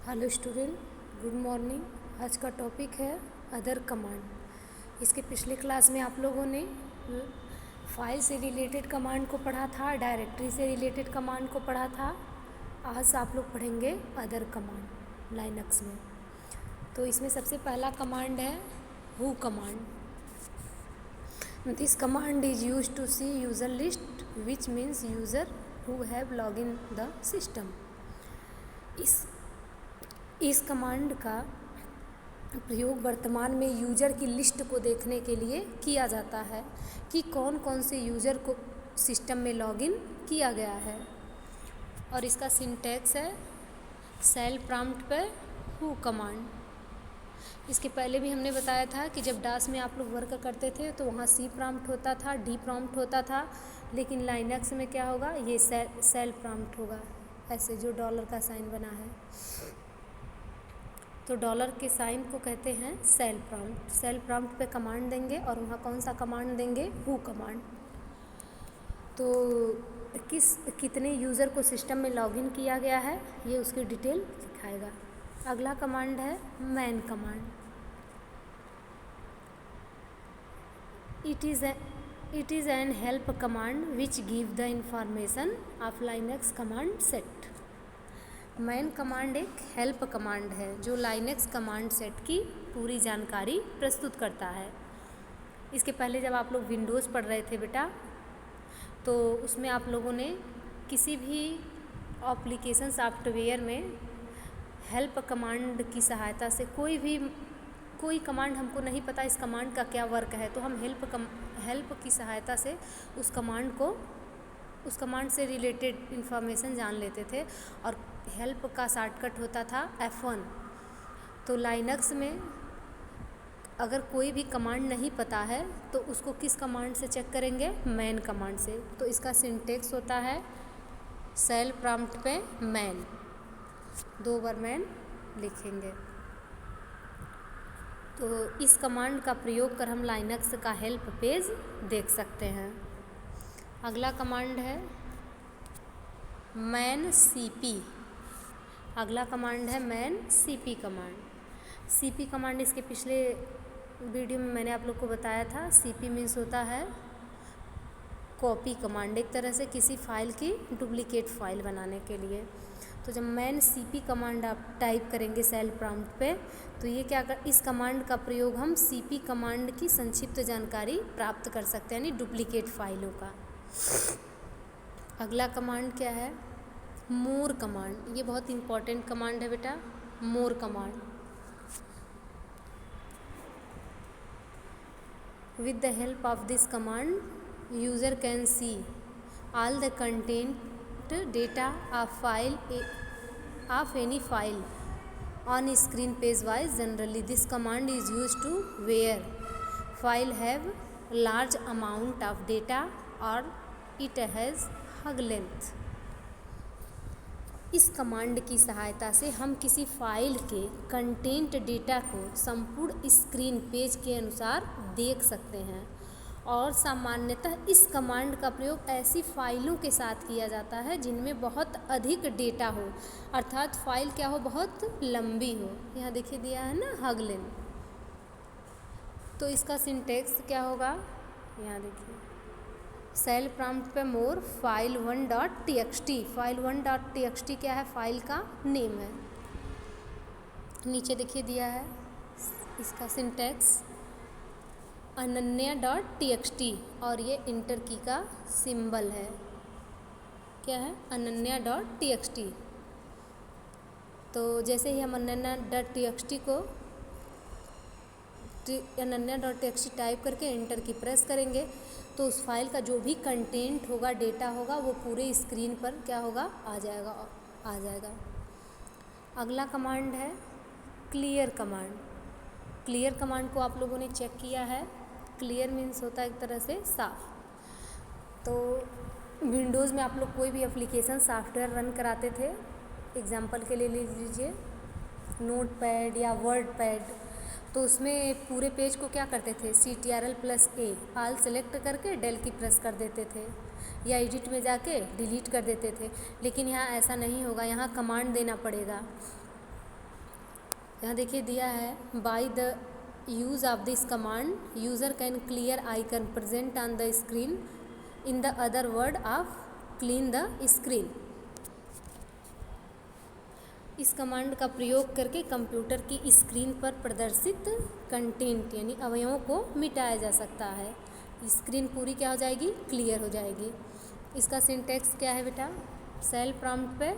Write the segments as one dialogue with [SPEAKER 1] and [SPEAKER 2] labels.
[SPEAKER 1] Hello student, good morning. आज का topic है अदर कमांड। इसके पिछले क्लास में आप लोगों ने फाइल से रिलेटेड कमांड को पढ़ा था, डायरेक्टरी से रिलेटेड कमांड को पढ़ा था। आज आप लोग पढ़ेंगे अदर कमांड लाइनक्स में। तो इसमें सबसे पहला कमांड है who command. This command is use to see user list which means user who have log in the system. इस कमांड का प्रयोग वर्तमान में यूज़र की लिस्ट को देखने के लिए किया जाता है कि कौन कौन से यूज़र को सिस्टम में लॉगिन किया गया है। और इसका सिंटैक्स है सेल प्रॉम्प्ट पे हु कमांड। इसके पहले भी हमने बताया था कि जब डास में आप लोग वर्क करते थे तो वहाँ सी प्रॉम्प्ट होता था, डी प्रॉम्प्ट होता था, लेकिन लाइनक्स में क्या होगा, ये सेल प्रॉम्प्ट होगा। ऐसे जो डॉलर का साइन बना है तो डॉलर के साइन को कहते हैं सेल प्रॉम्प्ट। सेल प्रॉम्प्ट पे कमांड देंगे और वहाँ कौन सा कमांड देंगे, हु कमांड। तो कितने यूज़र को सिस्टम में लॉगिन किया गया है ये उसकी डिटेल दिखाएगा। अगला कमांड है man command. It is an help command which give the information of Linux command set. Man command एक हेल्प कमांड है जो लाइनक्स कमांड सेट की पूरी जानकारी प्रस्तुत करता है। इसके पहले जब आप लोग विंडोज़ पढ़ रहे थे बेटा, तो उसमें आप लोगों ने किसी भी एप्लीकेशन सॉफ्टवेयर में हेल्प कमांड की सहायता से कोई कमांड हमको नहीं पता इस कमांड का क्या वर्क है, तो हम हेल्प की सहायता से उस कमांड से रिलेटेड इन्फॉर्मेशन जान लेते थे। और हेल्प का शॉर्टकट होता था F1। तो लाइनक्स में अगर कोई भी कमांड नहीं पता है तो उसको किस कमांड से चेक करेंगे, मैन कमांड से। तो इसका सिंटेक्स होता है सेल प्रॉम्प्ट पे मैन, 2 बार मैन लिखेंगे। तो इस कमांड का प्रयोग कर हम लाइनक्स का हेल्प पेज देख सकते हैं। अगला कमांड है मैन सीपी। अगला कमांड है man CP command. CP command इसके पिछले वीडियो में मैंने आप लोग को बताया था। सीपी मीन्स होता है कॉपी कमांड, एक तरह से किसी फाइल की डुप्लीकेट फाइल बनाने के लिए। तो जब मैन सीपी कमांड आप टाइप करेंगे सेल प्रॉम्प्ट पे, तो ये इस कमांड का प्रयोग हम सीपी कमांड की संक्षिप्त जानकारी प्राप्त कर सकते हैं, यानी डुप्लीकेट फाइलों का। अगला कमांड क्या है, मोर कमांड। ये बहुत इंपॉर्टेंट कमांड है बेटा, more command. With the help of this command user can see all the content data of any file on screen page wise. Generally this command is used to where file have large amount of data or it has high length। इस command की सहायता से हम किसी file के content data को संपूर्ण screen page के अनुसार देख सकते हैं। और सामान्यतः इस कमांड का प्रयोग ऐसी फाइलों के साथ किया जाता है जिनमें बहुत अधिक डेटा हो, अर्थात फाइल क्या हो, बहुत लंबी हो। यहाँ देखिए दिया है ना हगलेन। तो इसका सिंटेक्स क्या होगा, यहाँ देखिए सेल प्रॉम्प्ट पे मोर file1.txt। file1.txt क्या है, फाइल का नेम है। नीचे देखिए दिया है इसका सिंटेक्स अनन्या.txt और ये इंटर की का सिंबल है। क्या है, अनन्या.txt। तो जैसे ही हम अनन्या.txt टाइप करके इंटर की प्रेस करेंगे तो उस फाइल का जो भी कंटेंट होगा, डेटा होगा, वो पूरे स्क्रीन पर क्या होगा, आ जाएगा। अगला कमांड है क्लियर कमांड। क्लियर कमांड को आप लोगों ने चेक किया है। क्लियर मीन्स होता है एक तरह से साफ। तो विंडोज़ में आप लोग कोई भी एप्लीकेशन सॉफ्टवेयर रन कराते थे, एग्जांपल के लिए ले लीजिए नोटपैड या वर्डपैड, तो उसमें पूरे पेज को क्या करते थे, CTRL+A ऑल सेलेक्ट करके डेल की प्रेस कर देते थे, या एडिट में जाके डिलीट कर देते थे। लेकिन यहाँ ऐसा नहीं होगा, यहाँ कमांड देना पड़ेगा। यहाँ देखिए दिया है, by the use of this command user can clear icon present on the screen, in the other word of clean the screen. इस कमांड का प्रयोग करके कंप्यूटर की स्क्रीन पर प्रदर्शित कंटेंट यानी अवयवों को मिटाया जा सकता है। स्क्रीन पूरी क्या हो जाएगी, क्लियर हो जाएगी। इसका सिंटेक्स क्या है बेटा, सेल प्रॉम्प्ट पे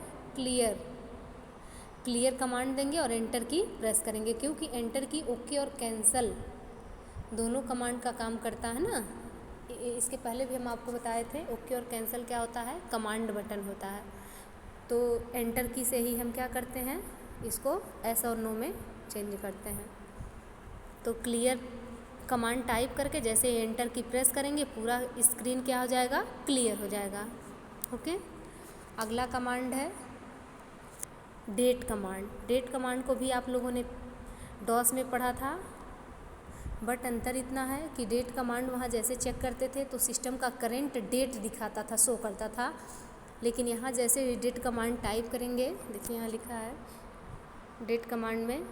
[SPEAKER 1] क्लियर कमांड देंगे और एंटर की प्रेस करेंगे, क्योंकि एंटर की ओके और कैंसल दोनों कमांड का काम करता है ना। इसके पहले भी हम आपको बताए थे, ओके और कैंसल क्या होता है, कमांड बटन होता है। तो एंटर की से ही हम क्या करते हैं, इसको एस और नो में चेंज करते हैं। तो क्लियर कमांड टाइप करके जैसे एंटर की प्रेस करेंगे पूरा स्क्रीन क्या हो जाएगा, क्लियर हो जाएगा। ओके, अगला कमांड है डेट कमांड। डेट कमांड को भी आप लोगों ने डॉस में पढ़ा था, बट अंतर इतना है कि डेट कमांड वहाँ जैसे चेक करते थे तो सिस्टम का करंट डेट दिखाता था, शो करता था। लेकिन यहाँ जैसे डेट कमांड टाइप करेंगे, देखिए यहाँ लिखा है डेट कमांड में,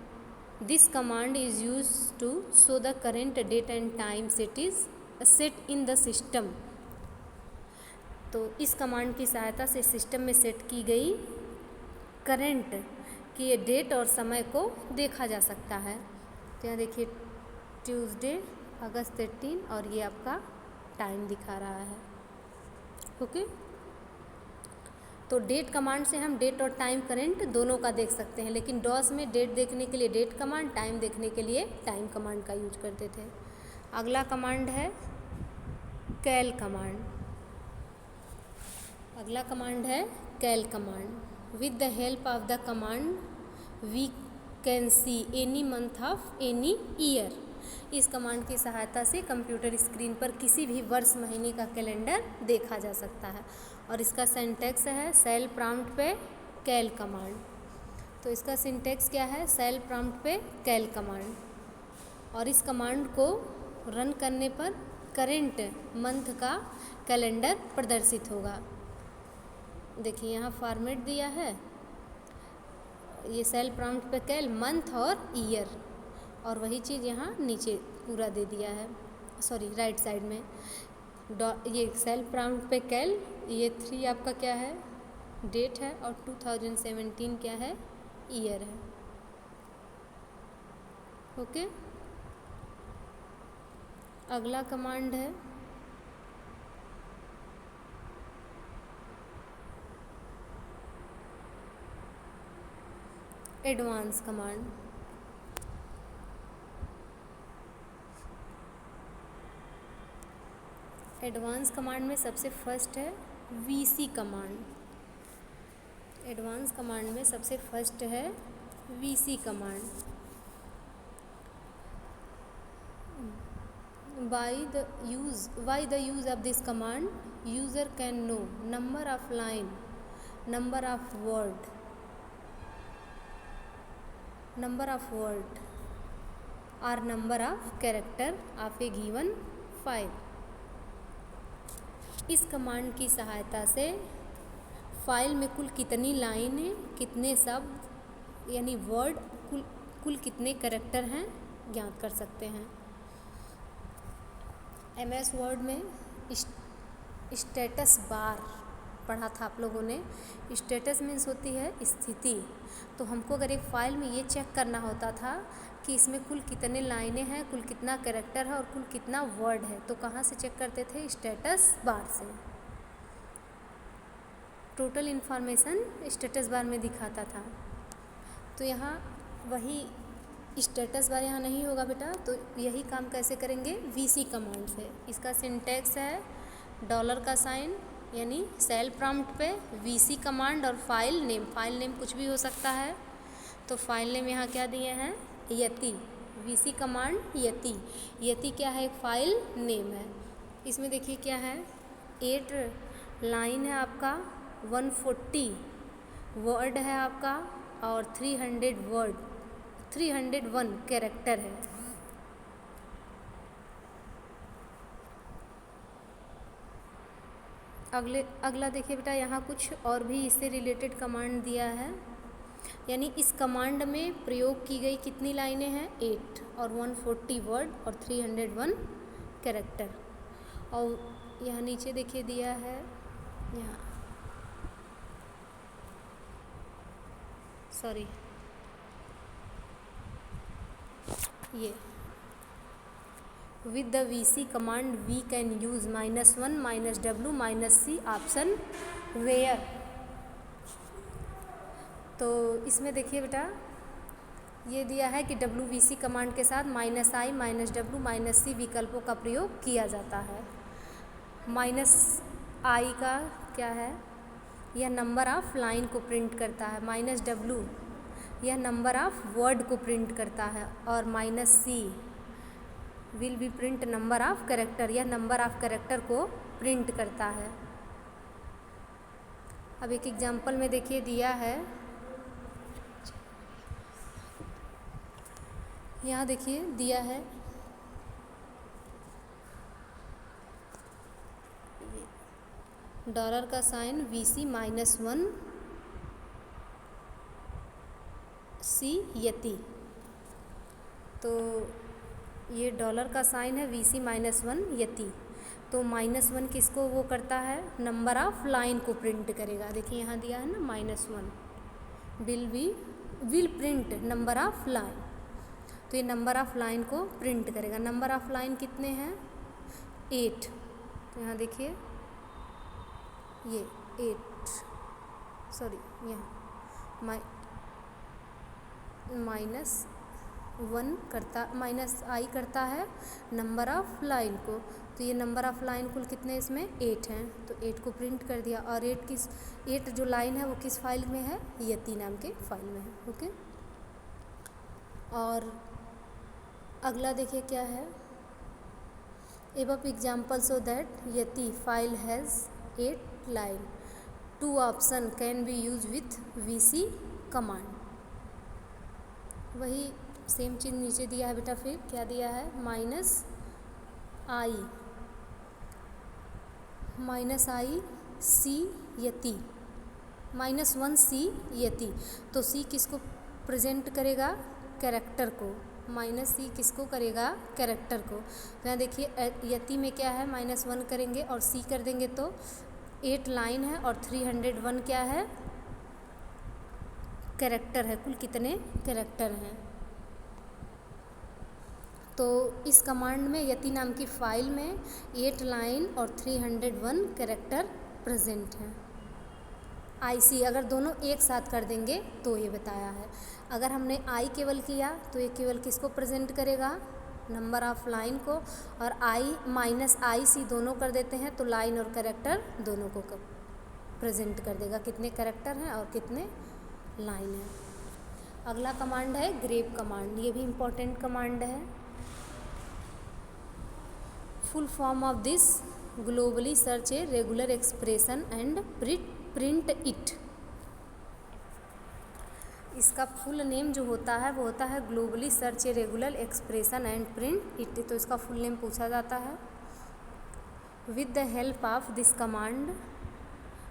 [SPEAKER 1] this command is use to show the current date and time set in the system. तो इस कमांड की सहायता से सिस्टम में सेट की गई करंट की डेट और समय को देखा जा सकता है। तो यहाँ देखिए ट्यूसडे अगस्त 18 और ये आपका टाइम दिखा रहा है। ओके, तो डेट कमांड से हम डेट और टाइम करंट दोनों का देख सकते हैं, लेकिन डॉस में डेट देखने के लिए डेट कमांड, टाइम देखने के लिए टाइम कमांड का यूज करते थे। अगला कमांड है कैल कमांड। अगला कमांड है cal command. With the help of the command we can see any month of any year. इस कमांड की सहायता से कंप्यूटर स्क्रीन पर किसी भी वर्ष महीने का कैलेंडर देखा जा सकता है। और इसका सिंटेक्स है सेल प्रॉम्प्ट पे कैल कमांड। तो इसका सिंटेक्स क्या है, सेल प्रॉम्प्ट पे कैल कमांड। और इस कमांड को रन करने पर करेंट मंथ का कैलेंडर प्रदर्शित होगा। देखिए यहाँ फॉर्मेट दिया है, ये सेल प्रॉम्प्ट पे कैल मंथ और ईयर, और वही चीज़ यहाँ नीचे पूरा दे दिया है, सॉरी राइट साइड में ये सेल प्रॉम्प्ट पे कैल, ये 3 आपका क्या है, डेट है, और 2017 क्या है, ईयर है। ओके, अगला कमांड है एडवांस कमांड। एडवांस कमांड में सबसे फर्स्ट है वीसी कमांड। एडवांस कमांड में सबसे फर्स्ट है wc command. By the use of this command user can know number of line, number of word और number of character of a given file. इस command की सहायता से file में कुल कितनी लाइनें, कितने शब्द यानी वर्ड, कुल कितने कैरेक्टर हैं ज्ञात कर सकते हैं। एमएस वर्ड में स्टेटस बार पढ़ा था आप लोगों ने। स्टेटस मीन्स होती है स्थिति। तो हमको अगर एक फाइल में ये चेक करना होता था कि इसमें कुल कितने लाइनें हैं, कुल कितना कैरेक्टर है और कुल कितना वर्ड है, तो कहाँ से चेक करते थे, स्टेटस बार से। टोटल इन्फॉर्मेशन स्टेटस बार में दिखाता था। तो यहाँ वही स्टेटस बार यहाँ नहीं होगा बेटा, तो यही काम कैसे करेंगे, वीसी कमांड से। इसका सिंटेक्स है डॉलर का साइन यानी सेल प्रॉम्प्ट पे वीसी कमांड और फाइल नेम कुछ भी हो सकता है। तो फाइल नेम यहाँ क्या दिए हैं, यति। वीसी कमांड यति क्या है, एक फाइल नेम है। इसमें देखिए क्या है, 8 लाइन है आपका, 140 वर्ड है आपका, और 301 कैरेक्टर है। अगला देखिए बेटा, यहाँ कुछ और भी इससे रिलेटेड कमांड दिया है। यानी इस कमांड में प्रयोग की गई कितनी लाइनें हैं? 8 और 140 वर्ड और 301 कैरेक्टर। और यहाँ नीचे देखिए दिया है, यहाँ सॉरी ये with the VC command we can use -1 -W -C option where। तो इसमें देखिए बेटा ये दिया है कि WVC कमांड के साथ -I -W -C विकल्पों का प्रयोग किया जाता है। -I का क्या है? यह नंबर ऑफ लाइन को प्रिंट करता है। -W यह नंबर ऑफ वर्ड को प्रिंट करता है। और -C will be print number of character, यह नंबर ऑफ कैरेक्टर को प्रिंट करता है। अब एक एग्जांपल में देखिए दिया है, यहाँ देखिए दिया है डॉलर का साइन VC -1 C यति। तो ये डॉलर का साइन है VC -1 यति। तो -1 किसको वो करता है? नंबर ऑफ लाइन को प्रिंट करेगा। देखिए यहाँ दिया है ना -1 will print number of line. तो ये नंबर ऑफ लाइन को प्रिंट करेगा। नंबर ऑफ लाइन कितने हैं? 8। तो यहाँ देखिए ये 8 सॉरी यहाँ -1 करता -I करता है नंबर ऑफ लाइन को। तो ये नंबर ऑफ लाइन कुल कितने इसमें? 8 हैं। तो 8 को प्रिंट कर दिया। और 8 जो लाइन है वो किस फाइल में है? यति नाम के फाइल में है। ओके। और अगला देखिए क्या है, above example so that यति file has 8 line, 2 option can be use with VC command. वही सेम चीज़ नीचे दिया है बेटा। फिर क्या दिया है? -I C यति, -1C यति। तो C किसको प्रेजेंट करेगा? कैरेक्टर को। -C किसको करेगा? कैरेक्टर को। तो यहाँ देखिए यति में क्या है? -1 करेंगे और C कर देंगे तो 8 लाइन है और 301 क्या है? कैरेक्टर है। कुल कितने कैरेक्टर हैं? तो इस कमांड में यति नाम की फाइल में 8 लाइन और 301 कैरेक्टर प्रेजेंट हैं। IC अगर दोनों एक साथ कर देंगे तो ये बताया है। अगर हमने I केवल किया तो ये केवल किसको प्रेजेंट करेगा? नंबर ऑफ लाइन को। और I-IC दोनों कर देते हैं तो लाइन और कैरेक्टर दोनों को प्रेजेंट कर देगा, कितने कैरेक्टर हैं और कितने लाइन है। अगला कमांड है ग्रेप कमांड। ये भी इम्पोर्टेंट कमांड है। Full form of this globally search a regular expression and print it. इसका फुल नेम जो होता है वो होता है globally search a regular expression and print it. तो इसका फुल नेम पूछा जाता है। With the help of this command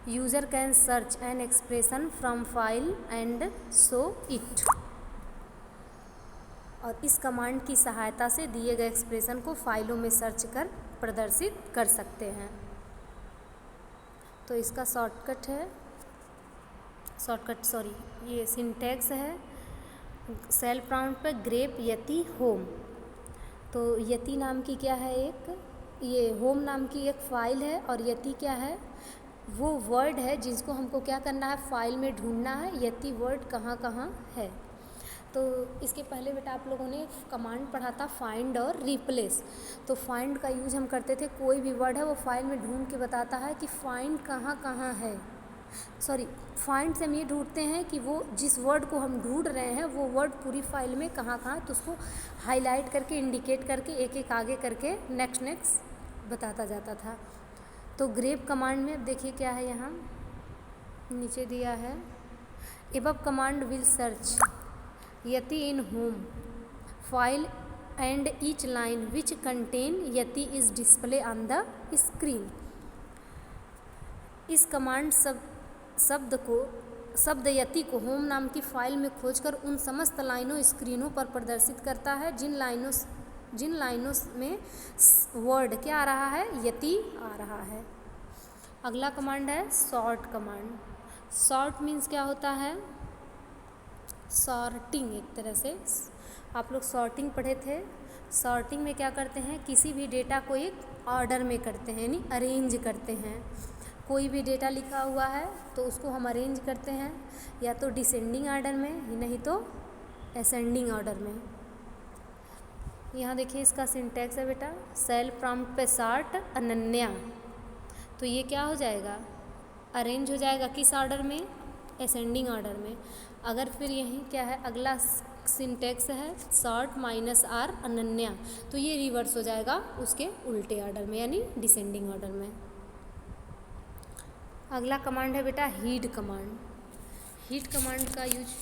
[SPEAKER 1] user can search an expression from file and show it. और इस कमांड की सहायता से दिए गए एक्सप्रेशन को फाइलों में सर्च कर प्रदर्शित कर सकते हैं। तो इसका ये सिंटैक्स है। सेल प्रॉम्प्ट पर ग्रेप यति होम। तो यति नाम की क्या है? ये होम नाम की एक फ़ाइल है। और यति क्या है? वो वर्ड है जिसको हमको क्या करना है? फाइल में ढूंढना है यति वर्ड कहाँ कहाँ है। तो इसके पहले बेटा आप लोगों ने कमांड पढ़ा था फाइंड और रिप्लेस। तो फाइंड का यूज हम करते थे, कोई भी वर्ड है वो फाइल में ढूंढ के बताता है कि फाइंड कहाँ कहाँ है। फाइंड से हम ये ढूंढते हैं कि वो जिस वर्ड को हम ढूंढ रहे हैं वो वर्ड पूरी फाइल में कहाँ कहाँ, तो उसको हाईलाइट करके इंडिकेट करके एक एक आगे करके नेक्स्ट बताता जाता था। तो ग्रेप कमांड में अब देखिए क्या है, यहाँ नीचे दिया है above कमांड विल सर्च यति in home file and each line which contain यति is display on the screen. इस कमांड शब्द को शब्द यति को होम नाम की फाइल में खोजकर उन समस्त लाइनों स्क्रीनों पर प्रदर्शित करता है जिन लाइनों में वर्ड क्या आ रहा है, यति आ रहा है। अगला कमांड है सॉर्ट कमांड। सॉर्ट मीन्स क्या होता है, सॉर्टिंग। एक तरह से आप लोग सॉर्टिंग पढ़े थे। सॉर्टिंग में क्या करते हैं, किसी भी डेटा को एक ऑर्डर में करते हैं, यानी अरेंज करते हैं। कोई भी डेटा लिखा हुआ है तो उसको हम अरेंज करते हैं, या तो डिसेंडिंग ऑर्डर में, नहीं तो असेंडिंग ऑर्डर में। यहाँ देखिए इसका सिंटैक्स है बेटा, सेल प्रॉम्प्ट पे सॉर्ट अनन्या, तो ये क्या हो जाएगा, अरेंज हो जाएगा किस ऑर्डर में, असेंडिंग ऑर्डर में। अगर फिर यहीं क्या है, अगला सिंटैक्स है सॉर्ट माइनस आर अनन्या, तो ये रिवर्स हो जाएगा उसके उल्टे ऑर्डर में, यानी डिसेंडिंग ऑर्डर में। अगला कमांड है बेटा हीड कमांड। हीड कमांड का यूज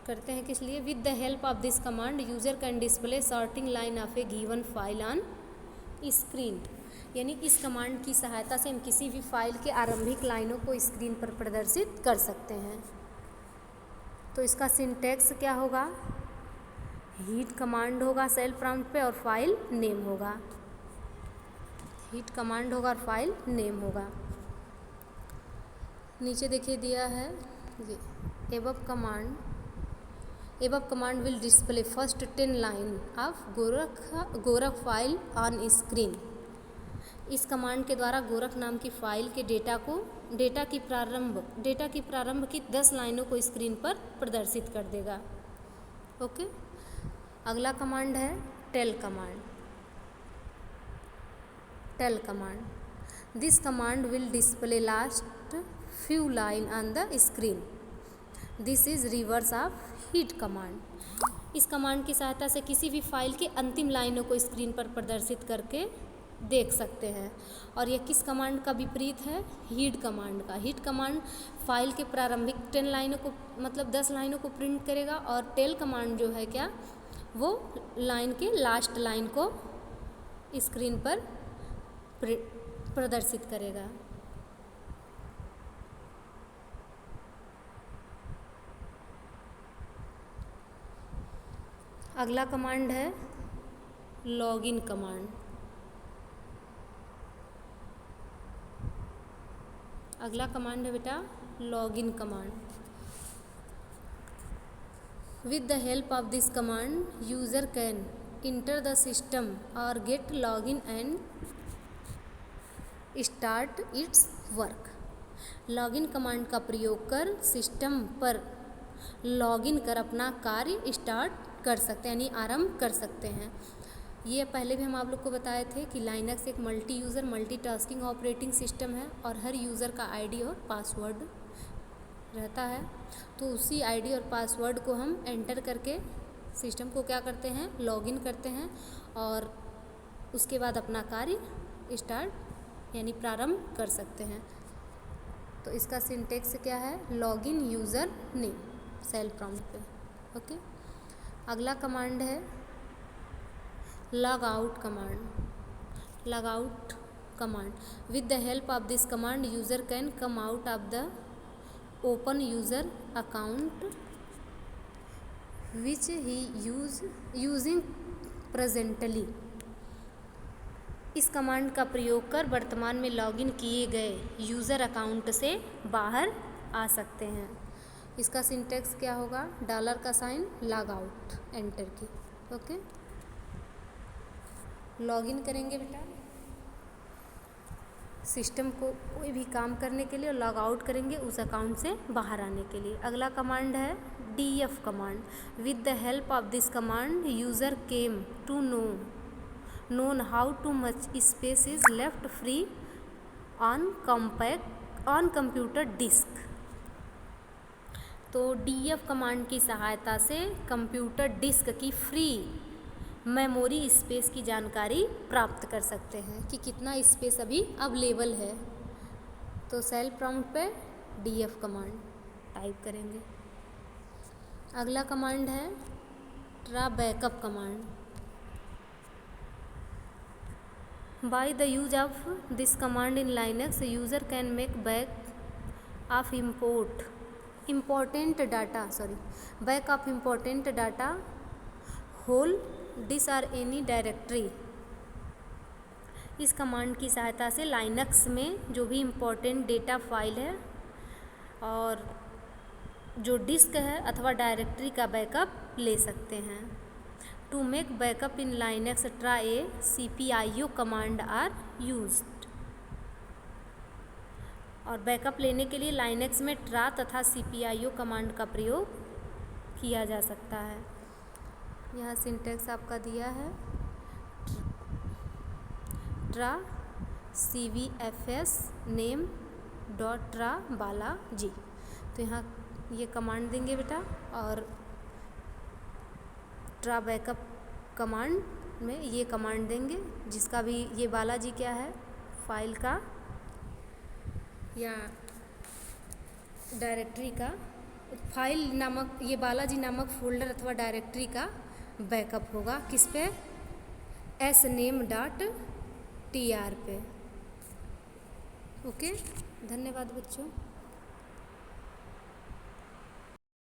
[SPEAKER 1] करते हैं किस लिए, with the help of this command user can display sorting line of a given file on screen. यानी इस कमांड की सहायता से हम किसी भी फाइल के आरंभिक लाइनों को स्क्रीन पर प्रदर्शित कर सकते हैं। तो इसका सिंटैक्स क्या होगा, हीड कमांड होगा सेल प्रॉम्प्ट पे और फाइल नेम होगा। हीड कमांड होगा और फाइल नेम होगा। नीचे देखिए दिया है ये above command will display first 10 line of Gorakh file on screen. इस कमांड के द्वारा गोरख नाम की फाइल के डेटा की प्रारंभ की 10 लाइनों को स्क्रीन पर प्रदर्शित कर देगा। ओके। अगला कमांड है tail command. Tail command, this command will display last few line on the screen. This is reverse of head command. इस कमांड की सहायता से किसी भी फाइल के अंतिम लाइनों को स्क्रीन पर प्रदर्शित करके देख सकते हैं। और यह किस कमांड का विपरीत है, हीड कमांड का। हीड कमांड फाइल के प्रारंभिक 10 लाइनों को, मतलब 10 लाइनों को प्रिंट करेगा, और टेल कमांड जो है क्या, वो लाइन के लास्ट लाइन को स्क्रीन पर प्रदर्शित करेगा। अगला कमांड है लॉगिन कमांड। अगला कमांड है बेटा login command. With the help of this command user can enter the system और get login and start its work. Login command का प्रयोग कर सिस्टम पर लॉगिन कर अपना कार्य स्टार्ट कर सकते हैं, यानी आरंभ कर सकते हैं। ये पहले भी हम आप लोग को बताए थे कि लाइनक्स एक multi user multitasking operating system है, और हर यूज़र का आईडी और पासवर्ड रहता है। तो उसी आईडी और पासवर्ड को हम एंटर करके सिस्टम को क्या करते हैं, लॉगिन करते हैं, और उसके बाद अपना कार्य स्टार्ट यानी प्रारंभ कर सकते हैं। तो इसका सिंटेक्स क्या है, login user name shell prompt पे। ओके। अगला कमांड है log out command. Log out command, with the help of this command user can come out of the open user account which he using presently. इस command का प्रयोग कर वर्तमान में login किए गए यूज़र अकाउंट से बाहर आ सकते हैं। इसका सिंटेक्स क्या होगा, डॉलर का साइन लॉग आउट, एंटर की। ओके। लॉगिन करेंगे बेटा सिस्टम को कोई भी काम करने के लिए, और लॉग आउट करेंगे उस अकाउंट से बाहर आने के लिए। अगला कमांड है df command. With the help of this command user can to known how too much space is left free on computer disk। तो डीएफ कमांड की सहायता से कंप्यूटर डिस्क की फ्री मेमोरी स्पेस की जानकारी प्राप्त कर सकते हैं कि कितना स्पेस अभी अवेलेबल है। तो सेल प्रॉम्प्ट पे डीएफ कमांड टाइप करेंगे। अगला कमांड है ट्रा backup command. By the use of this command in Linux, user can make of important data whole disk और एनी डायरेक्टरी। इस कमांड की सहायता से लाइनक्स में जो भी इम्पोर्टेंट डेटा फाइल है और जो डिस्क है अथवा डायरेक्टरी का बैकअप ले सकते हैं। To make backup in Linux try a cpio command are used. और बैकअप लेने के लिए लाइनक्स में ट्रा तथा cpio कमांड का प्रयोग किया जा सकता है। यहाँ सिंटेक्स आपका दिया है, ट्रा cvfs नेम डॉट ट्रा बालाजी। तो यहाँ ये कमांड देंगे बेटा और ट्रा बैकअप कमांड में ये कमांड देंगे जिसका भी ये बालाजी क्या है फाइल का या डायरेक्टरी का फाइल नामक ये बालाजी नामक फोल्डर अथवा डायरेक्टरी का बैकअप होगा किस पे sname.tr पे। ओके, धन्यवाद बच्चों।